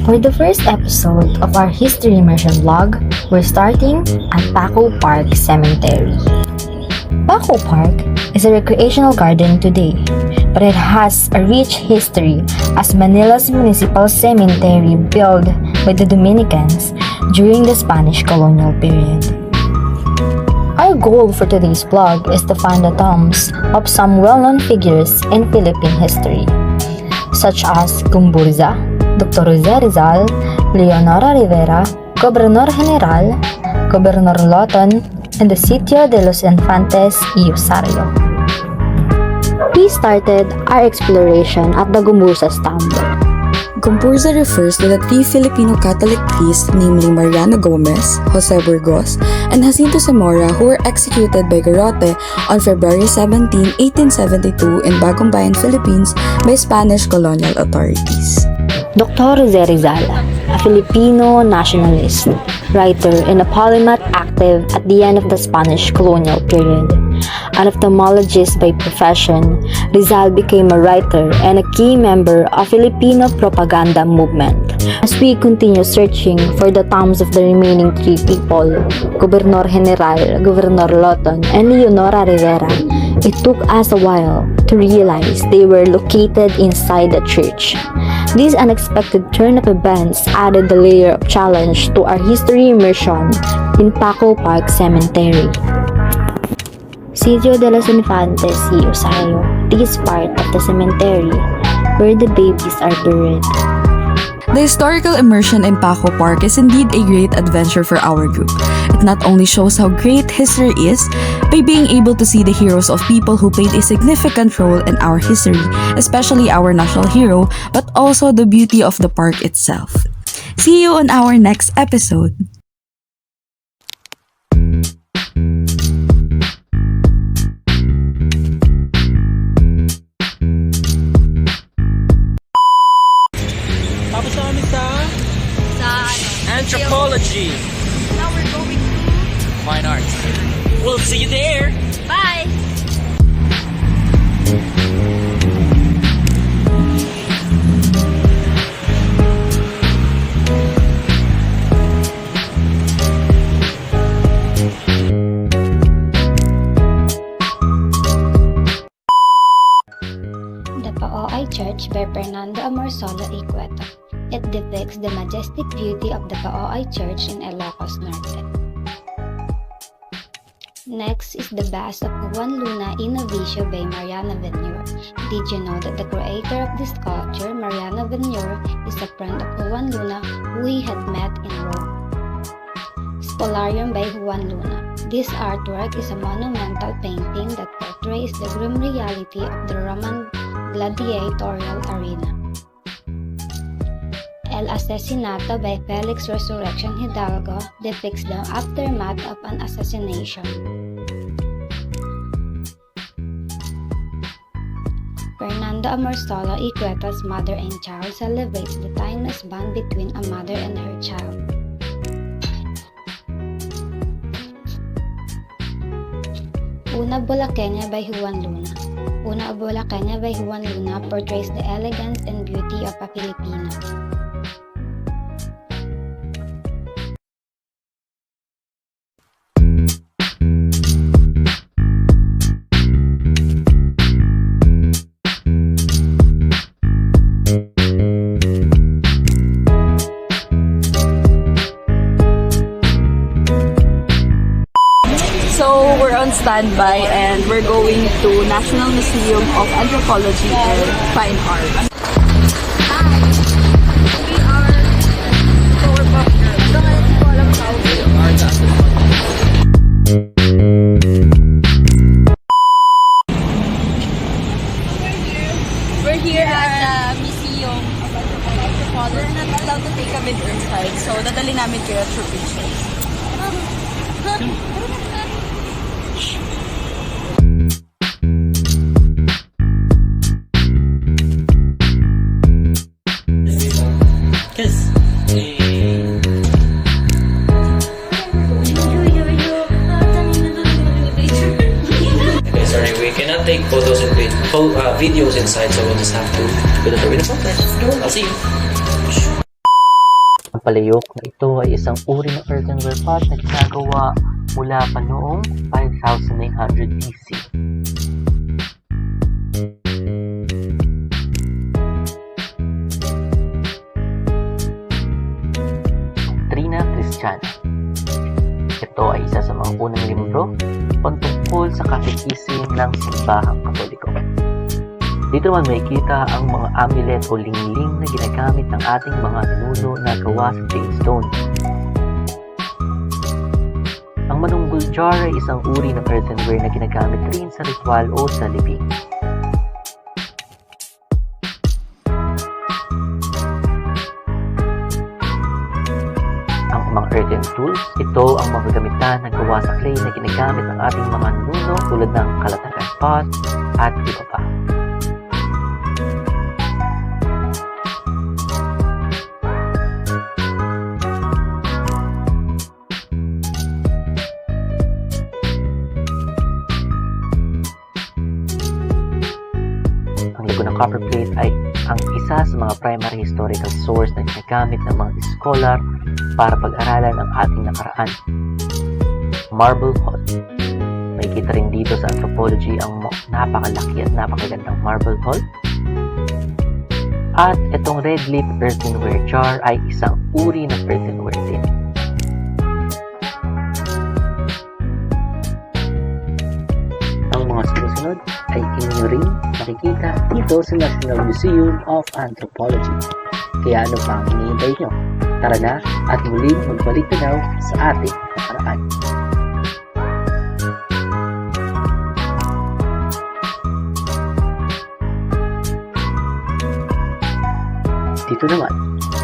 For the first episode of our History Immersion vlog, we're starting at Paco Park Cemetery. Paco Park is a recreational garden today, but it has a rich history as Manila's municipal cemetery built by the Dominicans during the Spanish colonial period. Our goal for today's vlog is to find the tombs of some well-known figures in Philippine history, such as Gumburza, Dr. Jose Rizal, Leonora Rivera, Gobernador General, Gobernador Loton, and the Sitio de los Infantes y Osario. We started our exploration at the Gumburza's tomb. Gumburza refers to the three Filipino Catholic priests, namely Mariano Gomez, Jose Burgos, and Jacinto Zamora, who were executed by Garrote on February 17, 1872 in Bagong Bayan, Philippines by Spanish colonial authorities. Dr. Jose Rizal, a Filipino nationalist, writer, and a polymath active at the end of the Spanish colonial period. An ophthalmologist by profession, Rizal became a writer and a key member of Filipino propaganda movement. As we continue searching for the tombs of the remaining three people, Gobernador General, Gobernador Loton, and Leonora Rivera, it took us a while to realize they were located inside the church. This unexpected turn of events added the layer of challenge to our history immersion in Paco Park Cemetery. Sitio de los Infantes y Osario, this part of the cemetery where the babies are buried. The historical immersion in Paco Park is indeed a great adventure for our group. It not only shows how great history is by being able to see the heroes of people who played a significant role in our history, especially our national hero, but also the beauty of the park itself. See you on our next episode. Tapos na kami sa Anthropology. Now we're going to Fine Arts. We'll see you there. Bye! The Paoay Church by Fernando Amorsolo y Cueto. It depicts the majestic beauty of the Paoay Church in Ilocos Norte. Next is the Bust of Juan Luna in Novicio by Mariano Villanueva. Did you know that the creator of this sculpture, Mariano Villanueva, is a friend of Juan Luna who he had met in Rome? Spolarium by Juan Luna. This artwork is a monumental painting that portrays the grim reality of the Roman gladiatorial arena. El Asesinato by Felix Resurrection Hidalgo depicts the aftermath of an assassination. Fernando Amorsolo y Cueto's mother and child celebrates the timeless bond between a mother and her child. Una Bulaqueña by Juan Luna. Una Bulaqueña by Juan Luna portrays the elegance and beauty of a Filipino. So we're on standby and we're going to National Museum of Anthropology and Fine Arts. We are Powerpuff Girls. So, hindi ko alam how. We're here at the Museum of Anthropology. We're not allowed to take a video inside, so dadali namin kayo through pictures. Kiss. Sorry, we cannot take photos and videos inside, so we'll just have to put it over the phone. I'll see you. palayok na ito ay isang uri ng earthenware pot na ginagawa mula pa noong 5900 BC. Doctrina Christiana. Ito ay isa sa mga unang libro patungkol sa katekism ng simbahang Katoliko. Dito man makikita ang mga amulet o lingling na ginagamit ng ating mga ninuno na gawa sa jadestone. Ang manunggul jar ay isang uri ng earthenware na ginagamit rin sa ritual o sa libing. Ang mga earthen tools, ito ang mga gamitan na gawa sa clay na ginagamit ng ating mga ninuno tulad ng kalatagan pot at iba pa. Ang lago ng copper plate ay ang isa sa mga primary historical source na ginagamit ng mga scholar para pag-aralan ang ating nakaraan. Marble hall. Makikita rin dito sa anthropology ang napakalaki at napakagandang marble hall. At itong red leaf earthenware jar ay isang uri ng earthenware din. Ang mga sumusunod ay inyo rin makikita dito sa National Museum of Anthropology. Kaya ano pa ang hinihintay nyo? Tara na at muling magbalik tanaw sa ating nakaraan. Dito naman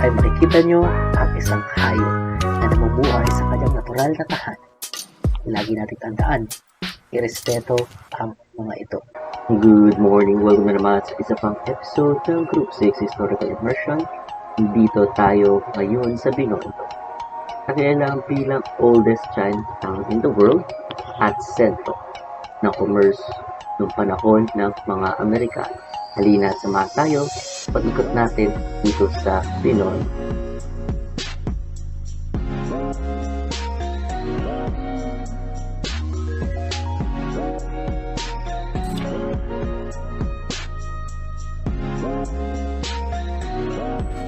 ay makikita nyo ang isang hayop na namumuhay sa kanyang natural na tahanan. Lagi natin tandaan, irespeto ang mga ito. Good morning! Welcome na naman sa isa pang episode ng Group 6 Historical Immersion. Dito tayo ngayon sa Binondo, nakilalang bilang oldest Chinatown in the world at sentro ng commerce noong panahon ng mga Amerikano. Halina at samahan tayo pag-ikot natin dito sa Binondo.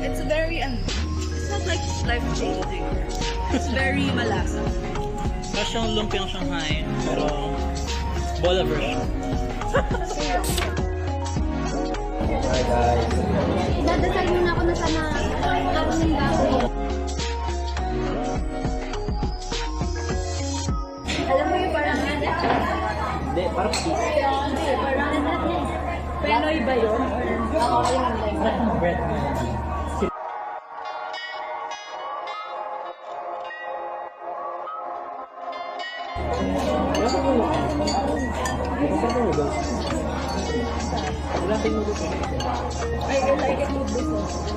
It's very, it's not like life-changing. It's very malasa. Parang siyang lumpiang Shanghai, pero bola version. Hi guys! Dadasal muna ako na sana ako ng bago. Alam mo yung parang Hindi, parang hindi, parang Penoy ba yun? Oo, yun. bread. I like it with this.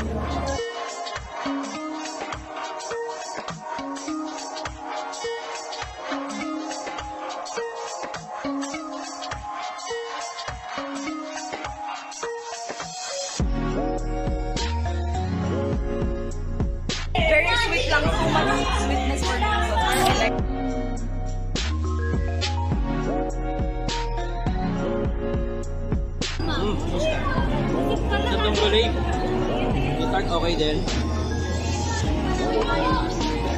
Very sweet lang, too much sweetness for me. So I like. Itong gulay, yung tart okay din.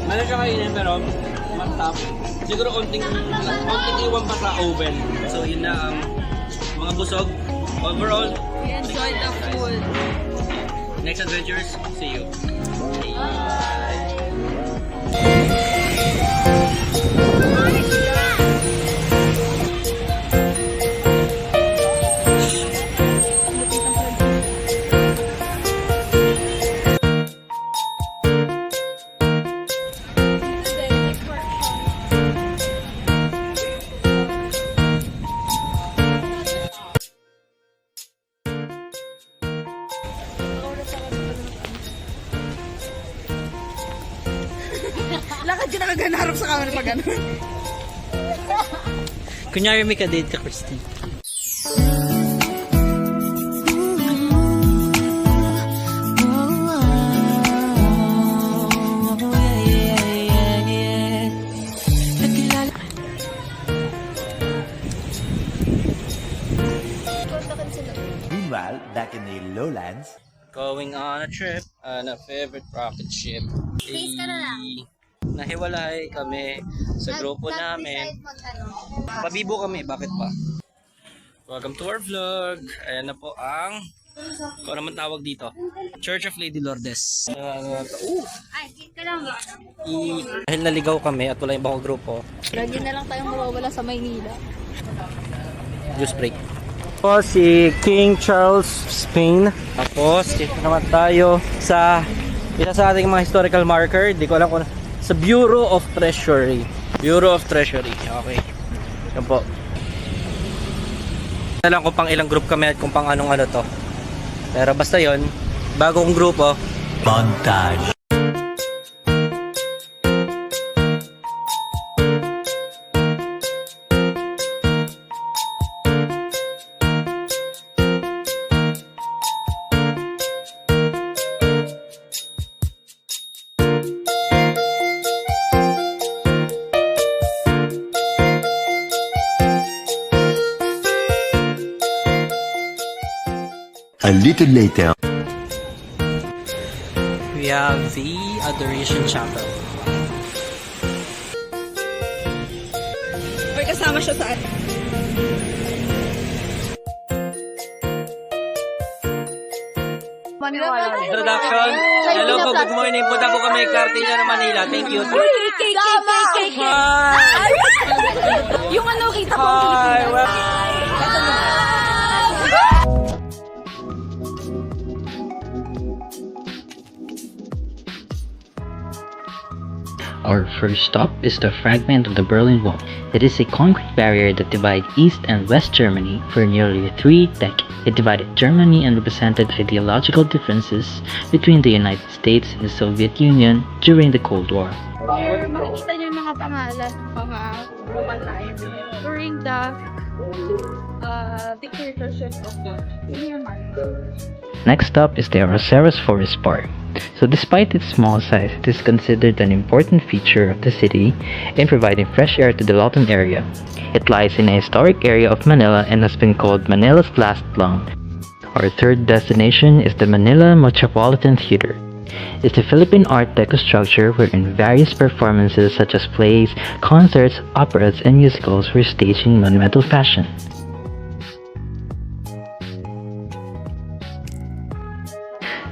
Meron siya kainin pero matap. Siguro konting iwan pa sa oven. So yun na mga busog. Overall, We enjoyed the food. next adventures, see you. Lakad ka na kaganarap sa camera pag ganun. Kunyari may ka-date ka, Christy. Meanwhile, back in the lowlands, Going on a trip on a favorite rocket ship. Nahiwalay kami sa grupo namin. Pabibo kami, bakit pa? Welcome to our vlog. Ayan na po ang kung naman tawag dito, Church of Lady Lourdes. Dahil naligaw kami at wala yung bako grupo, Lagi na lang tayong mawawala sa Maynila. juice break. Po si King Charles Spain. Tapos dito naman tayo sa isa sa ating mga historical marker. Hindi ko alam kung sa Bureau of Treasury. Bureau of Treasury. Okay. Yan po. Alam ko pang ilang group kami at kung pang anong ano to. Pero basta yon, bagong grupo. montage. A little later. We have the Adoration Chapel. Or kasama siya sa Introduction. Hello po, good morning. Punta po kami Cartilla ng Manila. Thank you. Cake. Hi! Yung ano, kita ko. Hi! Our first stop is the fragment of the Berlin Wall. It is a concrete barrier that divided East and West Germany for nearly 3 decades. It divided Germany and represented ideological differences between the United States and the Soviet Union during the Cold War. Here, makikita niyo yung mga pangalan ng mga Roman times during the dictatorship of the senior monarch. Next up is the Roseros Forest Park. So despite its small size, it is considered an important feature of the city in providing fresh air to the Lawton area. It lies in a historic area of Manila and has been called Manila's last lung. Our third destination is the Manila Metropolitan Theater. It's a Philippine Art Deco structure wherein various performances such as plays, concerts, operas, and musicals were staged in monumental fashion.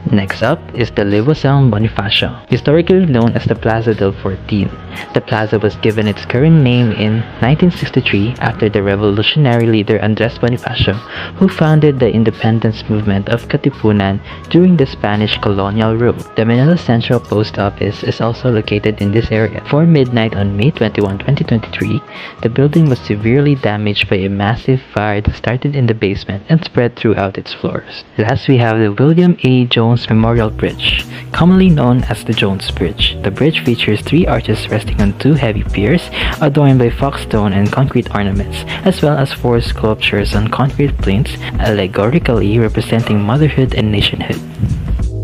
Next up is the Liwasan Bonifacio, historically known as the Plaza del Fortin. The plaza was given its current name in 1963 after the revolutionary leader Andres Bonifacio, who founded the independence movement of Katipunan during the Spanish colonial rule. The Manila Central Post Office is also located in this area. Before midnight on May 21, 2023, the building was severely damaged by a massive fire that started in the basement and spread throughout its floors. Last, we have the William A. Jones Memorial Bridge, commonly known as the Jones Bridge. The bridge features 3 arches resting on 2 heavy piers adorned by foxstone and concrete ornaments, as well as 4 sculptures on concrete plinths, allegorically representing motherhood and nationhood.